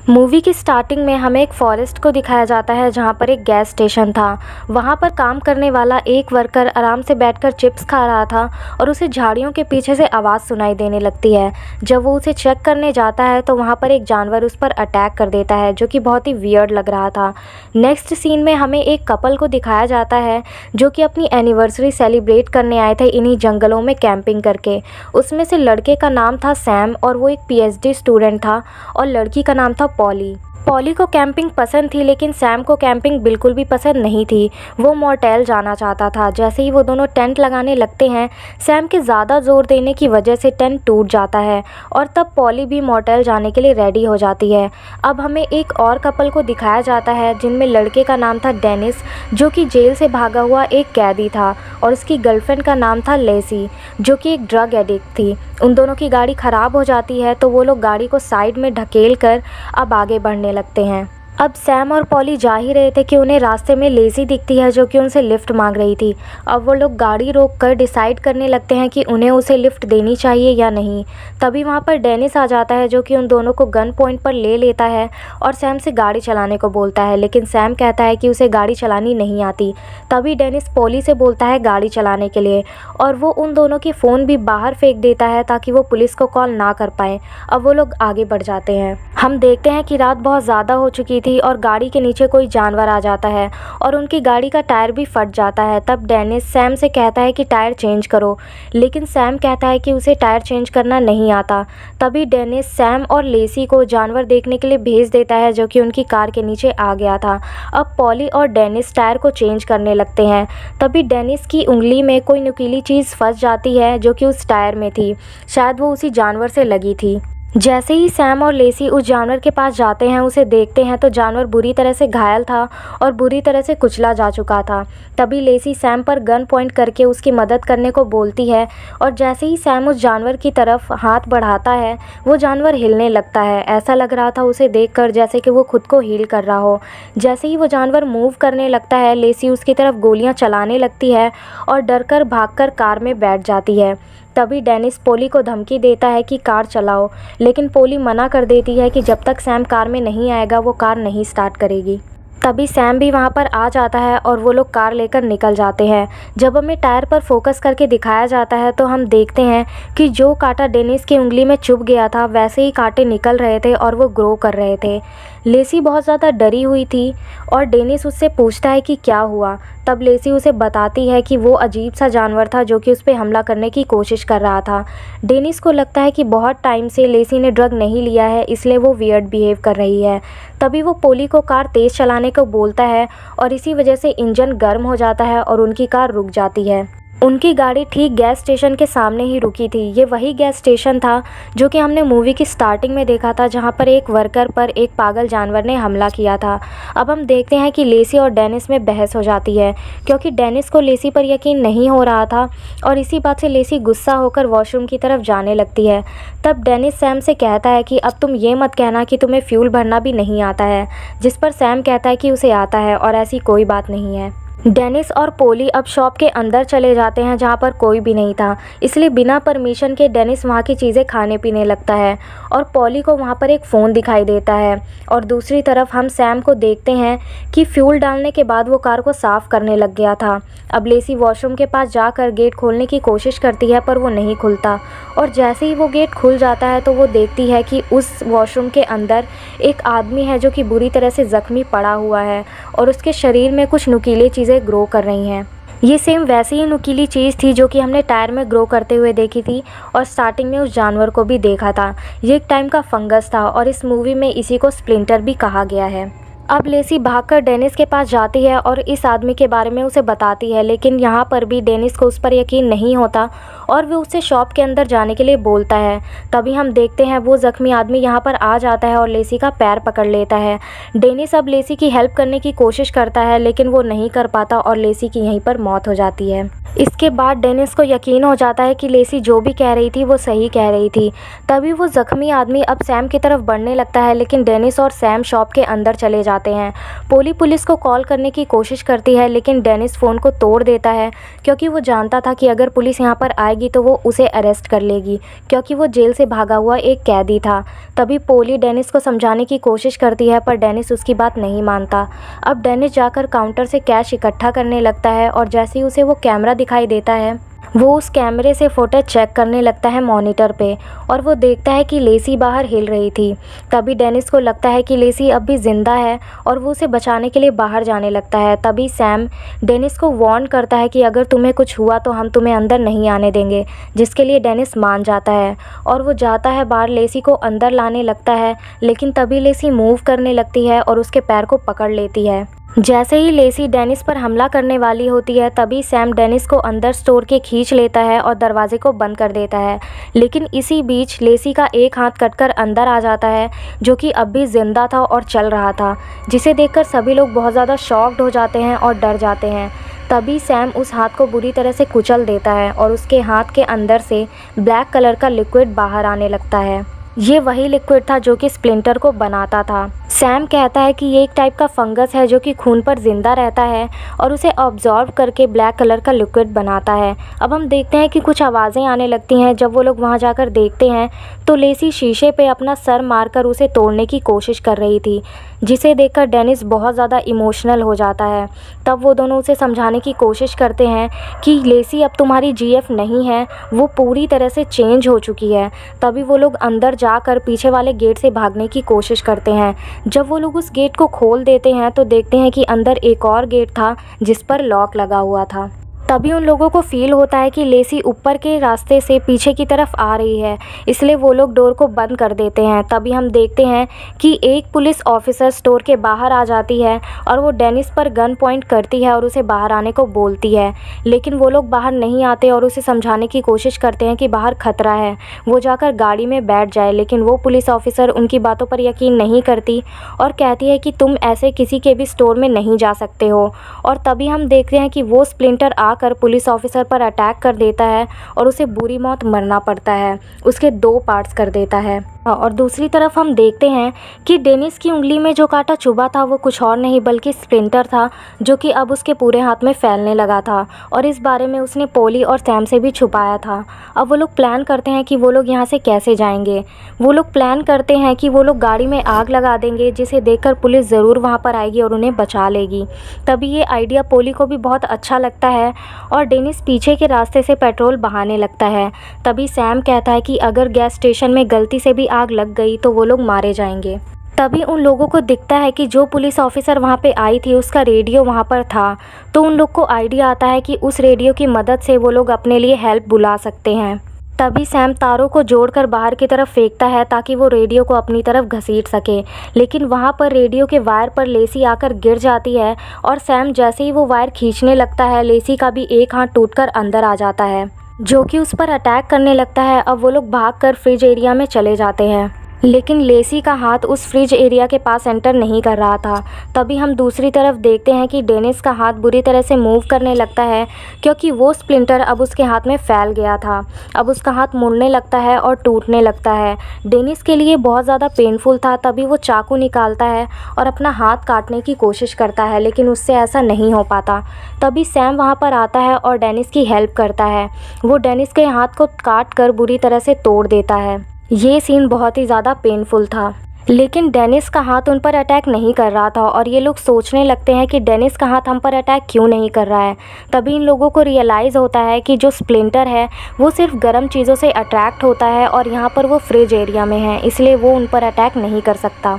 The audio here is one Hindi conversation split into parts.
मूवी की स्टार्टिंग में हमें एक फॉरेस्ट को दिखाया जाता है जहाँ पर एक गैस स्टेशन था। वहाँ पर काम करने वाला एक वर्कर आराम से बैठकर चिप्स खा रहा था और उसे झाड़ियों के पीछे से आवाज़ सुनाई देने लगती है। जब वो उसे चेक करने जाता है तो वहाँ पर एक जानवर उस पर अटैक कर देता है, जो कि बहुत ही वियर्ड लग रहा था। नेक्स्ट सीन में हमें एक कपल को दिखाया जाता है जो कि अपनी एनिवर्सरी सेलिब्रेट करने आए थे इन्हीं जंगलों में कैंपिंग करके। उसमें से लड़के का नाम था सैम और वो एक PhD स्टूडेंट था और लड़की का नाम था पॉली। पॉली को कैंपिंग पसंद थी, लेकिन सैम को कैंपिंग बिल्कुल भी पसंद नहीं थी। वो मोटेल जाना चाहता था। जैसे ही वो दोनों टेंट लगाने लगते हैं, सैम के ज़्यादा ज़ोर देने की वजह से टेंट टूट जाता है और तब पॉली भी मोटेल जाने के लिए रेडी हो जाती है। अब हमें एक और कपल को दिखाया जाता है जिनमें लड़के का नाम था डेनिस, जो कि जेल से भागा हुआ एक कैदी था, और उसकी गर्लफ्रेंड का नाम था लेसी, जो कि एक ड्रग एडिक्ट थी। उन दोनों की गाड़ी ख़राब हो जाती है तो वो लोग गाड़ी को साइड में ढकेल कर अब आगे बढ़ने लगते हैं। अब सैम और पॉली जा ही रहे थे कि उन्हें रास्ते में लेसी दिखती है जो कि उनसे लिफ्ट मांग रही थी। अब वो लोग गाड़ी रोक कर डिसाइड करने लगते हैं कि उन्हें उसे लिफ्ट देनी चाहिए या नहीं। तभी वहाँ पर डेनिस आ जाता है जो कि उन दोनों को गन पॉइंट पर ले लेता है और सैम से गाड़ी चलाने को बोलता है, लेकिन सैम कहता है कि उसे गाड़ी चलानी नहीं आती। तभी डेनिस पॉली से बोलता है गाड़ी चलाने के लिए और वो उन दोनों की फ़ोन भी बाहर फेंक देता है ताकि वो पुलिस को कॉल ना कर पाए। अब वो लोग आगे बढ़ जाते हैं। हम देखते हैं कि रात बहुत ज़्यादा हो चुकी थी और गाड़ी के नीचे कोई जानवर आ जाता है और उनकी गाड़ी का टायर भी फट जाता है। तब डेनिस सैम से कहता है कि टायर चेंज करो, लेकिन सैम कहता है कि उसे टायर चेंज करना नहीं आता। तभी डेनिस सैम और लेसी को जानवर देखने के लिए भेज देता है जो कि उनकी कार के नीचे आ गया था। अब पॉली और डेनिस टायर को चेंज करने लगते हैं। तभी डेनिस की उंगली में कोई नुकीली चीज़ फंस जाती है जो कि उस टायर में थी। शायद वो उसी जानवर से लगी थी। जैसे ही सैम और लेसी उस जानवर के पास जाते हैं, उसे देखते हैं तो जानवर बुरी तरह से घायल था और बुरी तरह से कुचला जा चुका था। तभी लेसी सैम पर गन पॉइंट करके उसकी मदद करने को बोलती है और जैसे ही सैम उस जानवर की तरफ हाथ बढ़ाता है, वो जानवर हिलने लगता है। ऐसा लग रहा था उसे देखकर जैसे कि वो खुद को हील कर रहा हो। जैसे ही वो जानवर मूव करने लगता है, लेसी उसकी तरफ गोलियां चलाने लगती है और डरकर भागकर कार में बैठ जाती है। तभी डेनिस पोली को धमकी देता है कि कार चलाओ, लेकिन पोली मना कर देती है कि जब तक सैम कार में नहीं आएगा वो कार नहीं स्टार्ट करेगी। तभी सैम भी वहाँ पर आ जाता है और वो लोग कार लेकर निकल जाते हैं। जब हमें टायर पर फोकस करके दिखाया जाता है तो हम देखते हैं कि जो कांटा डेनिस की उंगली में चुभ गया था, वैसे ही कांटे निकल रहे थे और वो ग्रो कर रहे थे। लेसी बहुत ज़्यादा डरी हुई थी और डेनिस उससे पूछता है कि क्या हुआ। तब लेसी उसे बताती है कि वो अजीब सा जानवर था जो कि उस पर हमला करने की कोशिश कर रहा था। डेनिस को लगता है कि बहुत टाइम से लेसी ने ड्रग नहीं लिया है, इसलिए वो वियर्ड बिहेव कर रही है। तभी वो पोली को कार तेज़ चलाने को बोलता है और इसी वजह से इंजन गर्म हो जाता है और उनकी कार रुक जाती है। उनकी गाड़ी ठीक गैस स्टेशन के सामने ही रुकी थी। ये वही गैस स्टेशन था जो कि हमने मूवी की स्टार्टिंग में देखा था, जहां पर एक वर्कर पर एक पागल जानवर ने हमला किया था। अब हम देखते हैं कि लेसी और डेनिस में बहस हो जाती है, क्योंकि डेनिस को लेसी पर यकीन नहीं हो रहा था और इसी बात से लेसी गुस्सा होकर वॉशरूम की तरफ जाने लगती है। तब डेनिस सैम से कहता है कि अब तुम ये मत कहना कि तुम्हें फ्यूल भरना भी नहीं आता है, जिस पर सैम कहता है कि उसे आता है और ऐसी कोई बात नहीं है। डेनिस और पोली अब शॉप के अंदर चले जाते हैं जहाँ पर कोई भी नहीं था, इसलिए बिना परमिशन के डेनिस वहाँ की चीज़ें खाने पीने लगता है और पोली को वहाँ पर एक फ़ोन दिखाई देता है। और दूसरी तरफ हम सैम को देखते हैं कि फ्यूल डालने के बाद वो कार को साफ़ करने लग गया था। अब लेसी वॉशरूम के पास जाकर गेट खोलने की कोशिश करती है पर वो नहीं खुलता, और जैसे ही वो गेट खुल जाता है तो वो देखती है कि उस वॉशरूम के अंदर एक आदमी है जो कि बुरी तरह से ज़ख्मी पड़ा हुआ है और उसके शरीर में कुछ नुकीली चीज़ें ग्रो कर रही हैं। ये सेम वैसी ही नुकीली चीज़ थी जो कि हमने टायर में ग्रो करते हुए देखी थी और स्टार्टिंग में उस जानवर को भी देखा था। ये एक टाइम का फंगस था और इस मूवी में इसी को स्प्लिंटर भी कहा गया है। अब लेसी भागकर डेनिस के पास जाती है और इस आदमी के बारे में उसे बताती है, लेकिन यहाँ पर भी डेनिस को उस पर यकीन नहीं होता और वो उससे शॉप के अंदर जाने के लिए बोलता है। तभी हम देखते हैं वो ज़ख्मी आदमी यहाँ पर आ जाता है और लेसी का पैर पकड़ लेता है। डेनिस अब लेसी की हेल्प करने की कोशिश करता है, लेकिन वो नहीं कर पाता और लेसी की यहीं पर मौत हो जाती है। इसके बाद डेनिस को यकीन हो जाता है कि लेसी जो भी कह रही थी वो सही कह रही थी। तभी वो ज़ख्मी आदमी अब सैम की तरफ बढ़ने लगता है, लेकिन डेनिस और सैम शॉप के अंदर चले जाते हैं। पोली पुलिस को कॉल करने की कोशिश करती है, लेकिन डेनिस फ़ोन को तोड़ देता है क्योंकि वो जानता था कि अगर पुलिस यहाँ पर आएगी आएगी तो वो उसे अरेस्ट कर लेगी, क्योंकि वो जेल से भागा हुआ एक कैदी था। तभी पोली डेनिस को समझाने की कोशिश करती है, पर डेनिस उसकी बात नहीं मानता। अब डेनिस जाकर काउंटर से कैश इकट्ठा करने लगता है और जैसे ही उसे वो कैमरा दिखाई देता है, वो उस कैमरे से फुटेज चेक करने लगता है मॉनिटर पे, और वो देखता है कि लेसी बाहर हिल रही थी। तभी डेनिस को लगता है कि लेसी अब भी ज़िंदा है और वो उसे बचाने के लिए बाहर जाने लगता है। तभी सैम डेनिस को वार्न करता है कि अगर तुम्हें कुछ हुआ तो हम तुम्हें अंदर नहीं आने देंगे, जिसके लिए डेनिस मान जाता है और वो जाता है बाहर लेसी को अंदर लाने लगता है। लेकिन तभी लेसी मूव करने लगती है और उसके पैर को पकड़ लेती है। जैसे ही लेसी डेनिस पर हमला करने वाली होती है, तभी सैम डेनिस को अंदर स्टोर के खींच लेता है और दरवाजे को बंद कर देता है। लेकिन इसी बीच लेसी का एक हाथ कटकर अंदर आ जाता है, जो कि अब भी जिंदा था और चल रहा था, जिसे देखकर सभी लोग बहुत ज़्यादा शॉक्ड हो जाते हैं और डर जाते हैं। तभी सैम उस हाथ को बुरी तरह से कुचल देता है और उसके हाथ के अंदर से ब्लैक कलर का लिक्विड बाहर आने लगता है। ये वही लिक्विड था जो कि स्प्लिंटर को बनाता था। सैम कहता है कि ये एक टाइप का फंगस है जो कि खून पर ज़िंदा रहता है और उसे ऑब्जॉर्व करके ब्लैक कलर का लिक्विड बनाता है। अब हम देखते हैं कि कुछ आवाज़ें आने लगती हैं। जब वो लोग वहाँ जाकर देखते हैं तो लेसी शीशे पे अपना सर मारकर उसे तोड़ने की कोशिश कर रही थी, जिसे देखकर डेनिस बहुत ज़्यादा इमोशनल हो जाता है। तब वो दोनों उसे समझाने की कोशिश करते हैं कि लेसी अब तुम्हारी जीएफ नहीं है, वो पूरी तरह से चेंज हो चुकी है। तभी वो लोग अंदर जाकर पीछे वाले गेट से भागने की कोशिश करते हैं। जब वो लोग उस गेट को खोल देते हैं तो देखते हैं कि अंदर एक और गेट था जिस पर लॉक लगा हुआ था। तभी उन लोगों को फील होता है कि लेसी ऊपर के रास्ते से पीछे की तरफ आ रही है, इसलिए वो लोग डोर को बंद कर देते हैं। तभी हम देखते हैं कि एक पुलिस ऑफिसर स्टोर के बाहर आ जाती है और वो डेनिस पर गन पॉइंट करती है और उसे बाहर आने को बोलती है। लेकिन वो लोग बाहर नहीं आते और उसे समझाने की कोशिश करते हैं कि बाहर खतरा है, वो जाकर गाड़ी में बैठ जाए। लेकिन वो पुलिस ऑफिसर उनकी बातों पर यकीन नहीं करती और कहती है कि तुम ऐसे किसी के भी स्टोर में नहीं जा सकते हो। और तभी हम देखते हैं कि वो स्प्लिंटर कर पुलिस ऑफिसर पर अटैक कर देता है और उसे बुरी मौत मरना पड़ता है, उसके 2 पार्ट्स कर देता है। और दूसरी तरफ हम देखते हैं कि डेनिस की उंगली में जो कांटा चुभा था वो कुछ और नहीं बल्कि स्प्लिंटर था, जो कि अब उसके पूरे हाथ में फैलने लगा था और इस बारे में उसने पोली और सैम से भी छुपाया था। अब वो लोग प्लान करते हैं कि वो लोग यहाँ से कैसे जाएंगे। वो लोग प्लान करते हैं कि वो लोग गाड़ी में आग लगा देंगे, जिसे देखकर पुलिस ज़रूर वहाँ पर आएगी और उन्हें बचा लेगी। तभी ये आइडिया पोली को भी बहुत अच्छा लगता है और डेनिस पीछे के रास्ते से पेट्रोल बहाने लगता है। तभी सैम कहता है कि अगर गैस स्टेशन में गलती से भी आग लग गई तो वो लोग मारे जाएंगे। तभी उन लोगों को दिखता है कि जो पुलिस ऑफिसर वहाँ पे आई थी उसका रेडियो वहाँ पर था, तो उन लोग को आइडिया आता है कि उस रेडियो की मदद से वो लोग अपने लिए हेल्प बुला सकते हैं। तभी सैम तारों को जोड़कर बाहर की तरफ फेंकता है ताकि वो रेडियो को अपनी तरफ घसीट सके। लेकिन वहाँ पर रेडियो के वायर पर लेसी आकर गिर जाती है और सैम जैसे ही वो वायर खींचने लगता है, लेसी का भी एक हाथ टूटकर अंदर आ जाता है, जो कि उस पर अटैक करने लगता है। अब वो लोग भागकर फ्रिज एरिया में चले जाते हैं, लेकिन लेसी का हाथ उस फ्रिज एरिया के पास एंटर नहीं कर रहा था। तभी हम दूसरी तरफ देखते हैं कि डेनिस का हाथ बुरी तरह से मूव करने लगता है, क्योंकि वो स्प्लिंटर अब उसके हाथ में फैल गया था। अब उसका हाथ मुड़ने लगता है और टूटने लगता है। डेनिस के लिए बहुत ज़्यादा पेनफुल था। तभी वो चाकू निकालता है और अपना हाथ काटने की कोशिश करता है, लेकिन उससे ऐसा नहीं हो पाता। तभी सैम वहाँ पर आता है और डेनिस की हेल्प करता है। वो डेनिस के हाथ को काट कर बुरी तरह से तोड़ देता है। ये सीन बहुत ही ज़्यादा पेनफुल था, लेकिन डेनिस का हाथ उन पर अटैक नहीं कर रहा था और ये लोग सोचने लगते हैं कि डेनिस का हाथ हम पर अटैक क्यों नहीं कर रहा है। तभी इन लोगों को रियलाइज़ होता है कि जो स्प्लिंटर है वो सिर्फ गर्म चीज़ों से अट्रैक्ट होता है और यहाँ पर वो फ्रिज एरिया में है, इसलिए वो उन पर अटैक नहीं कर सकता।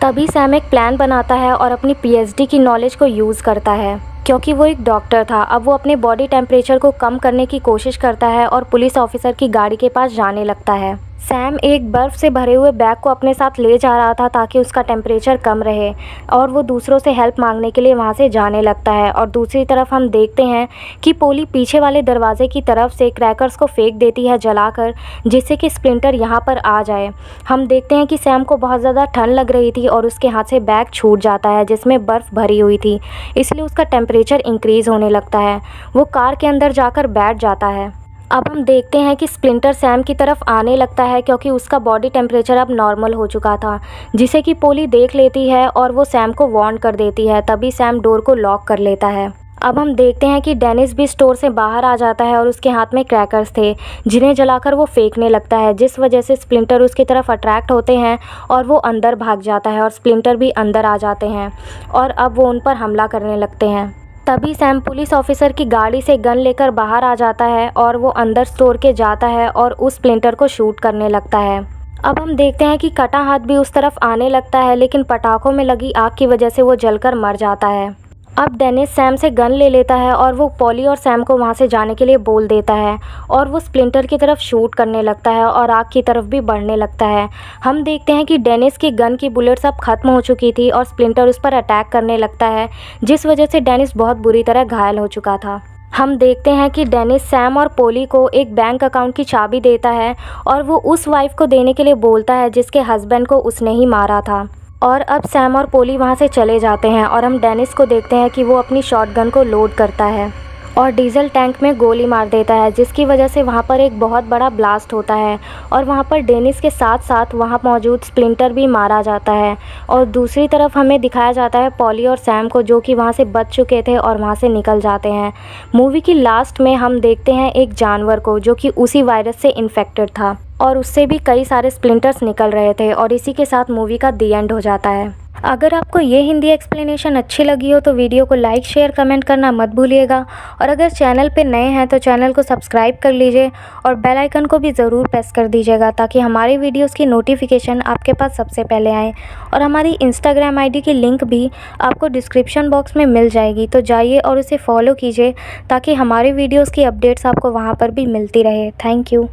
तभी सैम एक प्लान बनाता है और अपनी पीएचडी की नॉलेज को यूज़ करता है, क्योंकि वो एक डॉक्टर था। अब वो अपने बॉडी टेम्परेचर को कम करने की कोशिश करता है और पुलिस ऑफिसर की गाड़ी के पास जाने लगता है। सैम एक बर्फ़ से भरे हुए बैग को अपने साथ ले जा रहा था ताकि उसका टेम्परेचर कम रहे, और वो दूसरों से हेल्प मांगने के लिए वहाँ से जाने लगता है। और दूसरी तरफ हम देखते हैं कि पोली पीछे वाले दरवाजे की तरफ से क्रैकर्स को फेंक देती है जलाकर, जिससे कि स्प्लिंटर यहाँ पर आ जाए। हम देखते हैं कि सैम को बहुत ज़्यादा ठंड लग रही थी और उसके हाथ से बैग छूट जाता है जिसमें बर्फ़ भरी हुई थी, इसलिए उसका टेम्परेचर इंक्रीज़ होने लगता है। वो कार के अंदर जाकर बैठ जाता है। अब हम देखते हैं कि स्प्लिंटर सैम की तरफ आने लगता है, क्योंकि उसका बॉडी टेम्परेचर अब नॉर्मल हो चुका था, जिसे कि पोली देख लेती है और वो सैम को वार्न कर देती है। तभी सैम डोर को लॉक कर लेता है। अब हम देखते हैं कि डेनिस भी स्टोर से बाहर आ जाता है और उसके हाथ में क्रैकर्स थे जिन्हें जलाकर वो फेंकने लगता है, जिस वजह से स्प्लिंटर उसकी तरफ अट्रैक्ट होते हैं और वो अंदर भाग जाता है और स्प्लिंटर भी अंदर आ जाते हैं और अब वो उन पर हमला करने लगते हैं। तभी सैम पुलिस ऑफिसर की गाड़ी से गन लेकर बाहर आ जाता है और वो अंदर स्टोर के जाता है और उस स्प्लिंटर को शूट करने लगता है। अब हम देखते हैं कि कटा हाथ भी उस तरफ आने लगता है, लेकिन पटाखों में लगी आग की वजह से वो जलकर मर जाता है। अब डेनिस सैम से गन ले लेता है और वो पॉली और सैम को वहाँ से जाने के लिए बोल देता है और वो स्प्लिंटर की तरफ शूट करने लगता है और आग की तरफ भी बढ़ने लगता है। हम देखते हैं कि डेनिस की गन की बुलेट्स अब ख़त्म हो चुकी थी और स्प्लिंटर उस पर अटैक करने लगता है, जिस वजह से डेनिस बहुत बुरी तरह घायल हो चुका था। हम देखते हैं कि डेनिस सैम और पोली को एक बैंक अकाउंट की चाबी देता है और वो उस वाइफ को देने के लिए बोलता है जिसके हस्बैंड को उसने ही मारा था। और अब सैम और पोली वहाँ से चले जाते हैं और हम डेनिस को देखते हैं कि वो अपनी शॉटगन को लोड करता है और डीजल टैंक में गोली मार देता है, जिसकी वजह से वहाँ पर एक बहुत बड़ा ब्लास्ट होता है और वहाँ पर डेनिस के साथ साथ वहाँ मौजूद स्प्लिंटर भी मारा जाता है। और दूसरी तरफ हमें दिखाया जाता है पॉली और सैम को, जो कि वहाँ से बच चुके थे और वहाँ से निकल जाते हैं। मूवी की लास्ट में हम देखते हैं एक जानवर को जो कि उसी वायरस से इन्फेक्टेड था और उससे भी कई सारे स्प्लिंटर्स निकल रहे थे और इसी के साथ मूवी का दी एंड हो जाता है। अगर आपको ये हिंदी एक्सप्लेनेशन अच्छी लगी हो तो वीडियो को लाइक शेयर कमेंट करना मत भूलिएगा और अगर चैनल पे नए हैं तो चैनल को सब्सक्राइब कर लीजिए और बेल आइकन को भी ज़रूर प्रेस कर दीजिएगा ताकि हमारी वीडियोस की नोटिफिकेशन आपके पास सबसे पहले आए। और हमारी इंस्टाग्राम आईडी की लिंक भी आपको डिस्क्रिप्शन बॉक्स में मिल जाएगी, तो जाइए और उसे फॉलो कीजिए ताकि हमारे वीडियोज़ की अपडेट्स आपको वहाँ पर भी मिलती रहे। Thank you.